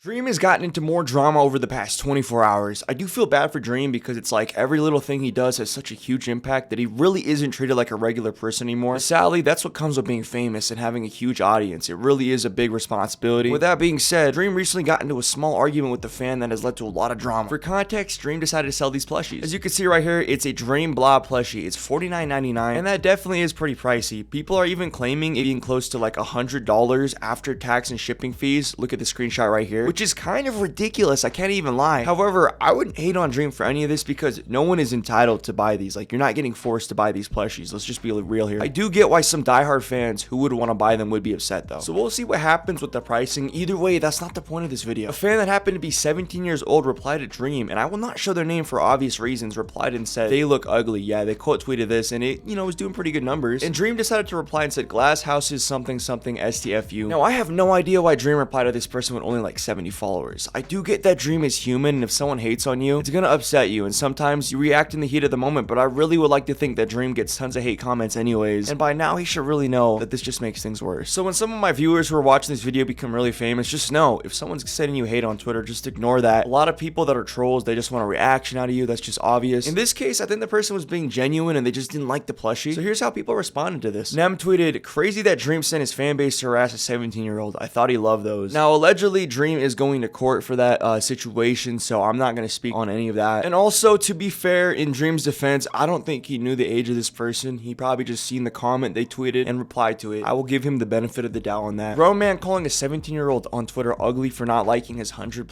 Dream has gotten into more drama over the past 24 hours. I do feel bad for Dream because it's like every little thing he does has such a huge impact that he really isn't treated like a regular person anymore. But sadly, that's what comes with being famous and having a huge audience. It really is a big responsibility. With that being said, Dream recently got into a small argument with the fan that has led to a lot of drama. For context, Dream decided to sell these plushies. As you can see right here, it's a Dream Blah plushie. It's $49.99, and that definitely is pretty pricey. People are even claiming it being close to like $100 after tax and shipping fees. Look at the screenshot right here, which is kind of ridiculous. I can't even lie. However, I wouldn't hate on Dream for any of this because no one is entitled to buy these. Like, you're not getting forced to buy these plushies. Let's just be real here. I do get why some diehard fans who would want to buy them would be upset though. So we'll see what happens with the pricing. Either way, that's not the point of this video. A fan that happened to be 17 years old replied to Dream, and I will not show their name for obvious reasons, replied and said, "They look ugly." Yeah, they quote tweeted this and it, was doing pretty good numbers. And Dream decided to reply and said, "Glass houses something something STFU." Now, I have no idea why Dream replied to this person with only like 70 followers. I do get that Dream is human, and if someone hates on you, it's gonna upset you, and sometimes you react in the heat of the moment, but I really would like to think that Dream gets tons of hate comments anyways, and by now he should really know that this just makes things worse. So when some of my viewers who are watching this video become really famous, just know, if someone's sending you hate on Twitter, just ignore that. A lot of people that are trolls, they just want a reaction out of you. That's just obvious. In this case, I think the person was being genuine and they just didn't like the plushie. So here's how people responded to this. Nem tweeted, "Crazy that Dream sent his fan base to harass a 17-year-old. I thought he loved those." Now, allegedly, Dream is going to court for that situation, so I'm not going to speak on any of that. And also, to be fair, in Dream's defense, I don't think he knew the age of this person. He probably just seen the comment they tweeted and replied to it. I will give him the benefit of the doubt on that. Grown man calling a 17-year-old on Twitter ugly for not liking his $100+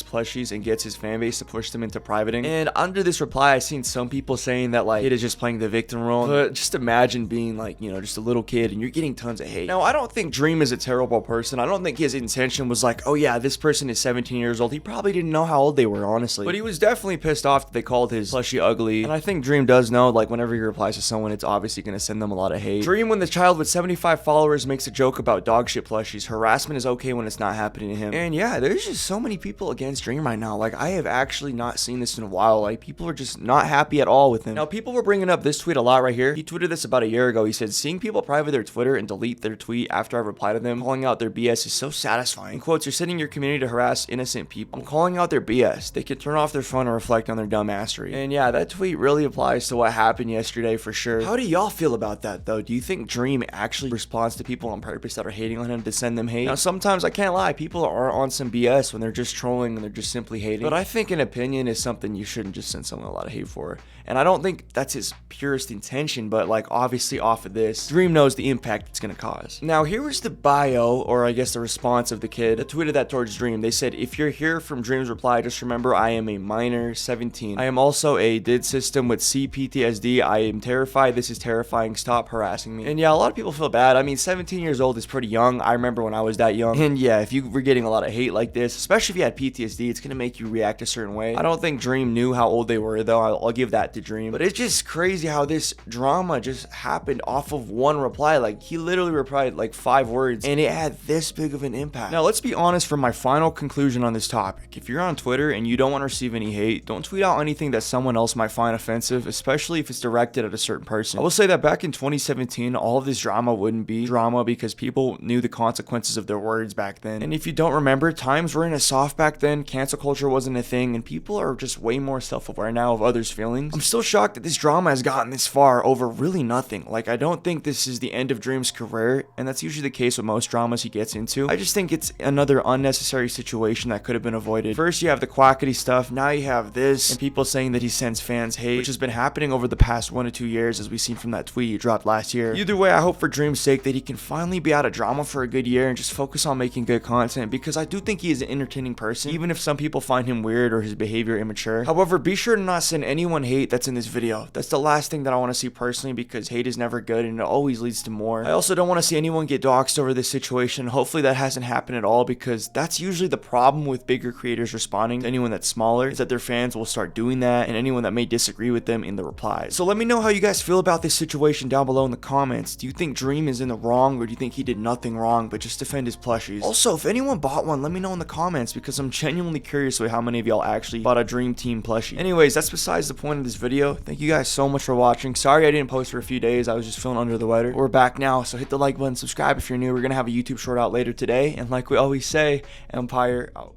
plushies and gets his fan base to push them into privating. And under this reply, I seen some people saying that like it is just playing the victim role. But just imagine being like, just a little kid and you're getting tons of hate. Now, I don't think Dream is a terrible person. I don't think his intention was like, oh yeah, this person is 17 years old. He probably didn't know how old they were, honestly. But he was definitely pissed off that they called his plushie ugly. And I think Dream does know, like, whenever he replies to someone, it's obviously going to send them a lot of hate. Dream, when the child with 75 followers makes a joke about dog shit plushies, harassment is okay when it's not happening to him. And yeah, there's just so many people against Dream right now. Like, I have actually not seen this in a while. Like, people are just not happy at all with him. Now, people were bringing up this tweet a lot right here. He tweeted this about a year ago. He said, "Seeing people private their Twitter and delete their tweet after I reply to them, calling out their BS is so satisfying." In quotes, "You're sending your community to harass innocent people. I'm calling out their BS. They can turn off their phone and reflect on their dumbassery." And yeah, that tweet really applies to what happened yesterday for sure. How do y'all feel about that though? Do you think Dream actually responds to people on purpose that are hating on him to send them hate? Now, sometimes I can't lie, people are on some BS when they're just trolling and they're just simply hating. But I think an opinion is something you shouldn't just send someone a lot of hate for. And I don't think that's his purest intention, but like obviously off of this, Dream knows the impact it's gonna cause. Now, here was the bio, or I guess the response of the kid that tweeted that towards Dream. They said, "If you're here from Dream's reply, just remember I am a minor, 17. I am also a did system with CPTSD. I am terrified. This is terrifying. Stop harassing me." And yeah, a lot of people feel bad. I mean, 17 years old is pretty young. I remember when I was that young. And yeah, if you were getting a lot of hate like this, especially if you had PTSD, it's gonna make you react a certain way. I don't think Dream knew how old they were though. I'll give that to Dream. But it's just crazy how this drama just happened off of one reply. Like, he literally replied like 5 words and it had this big of an impact. Now, let's be honest, for my final conclusion on this topic, if you're on Twitter and you don't want to receive any hate, don't tweet out anything that someone else might find offensive, especially if it's directed at a certain person. I will say that back in 2017, all of this drama wouldn't be drama because people knew the consequences of their words back then. And if you don't remember, times were in a soft back then, cancel culture wasn't a thing, and people are just way more self-aware now of others' feelings. I'm still shocked that this drama has gotten this far over really nothing. Like, I don't think this is the end of Dream's career, and that's usually the case with most dramas he gets into. I just think it's another unnecessary situation that could have been avoided. First, you have the quackity stuff, now you have this, and people saying that he sends fans hate, which has been happening over the past 1 to 2 years, as we've seen from that tweet he dropped last year. Either way, I hope for Dream's sake that he can finally be out of drama for a good year and just focus on making good content, because I do think he is an entertaining person, even if some people find him weird or his behavior immature. However, be sure to not send anyone hate that's in this video. That's the last thing that I want to see personally, because hate is never good and it always leads to more. I also don't want to see anyone get doxxed over this situation. Hopefully that hasn't happened at all, because that's usually the problem with bigger creators responding to anyone that's smaller, is that their fans will start doing that, and anyone that may disagree with them in the replies. So let me know how you guys feel about this situation down below in the comments. Do you think Dream is in the wrong, or do you think he did nothing wrong but just defend his plushies? Also, if anyone bought one, let me know in the comments, because I'm genuinely curious with how many of y'all actually bought a Dream Team plushie. Anyways, that's besides the point of this video. Thank you guys so much for watching. Sorry I didn't post for a few days. I was just feeling under the weather. We're back now, so hit the like button, subscribe if you're new. We're gonna have a YouTube short out later today, and like we always say, Empire out.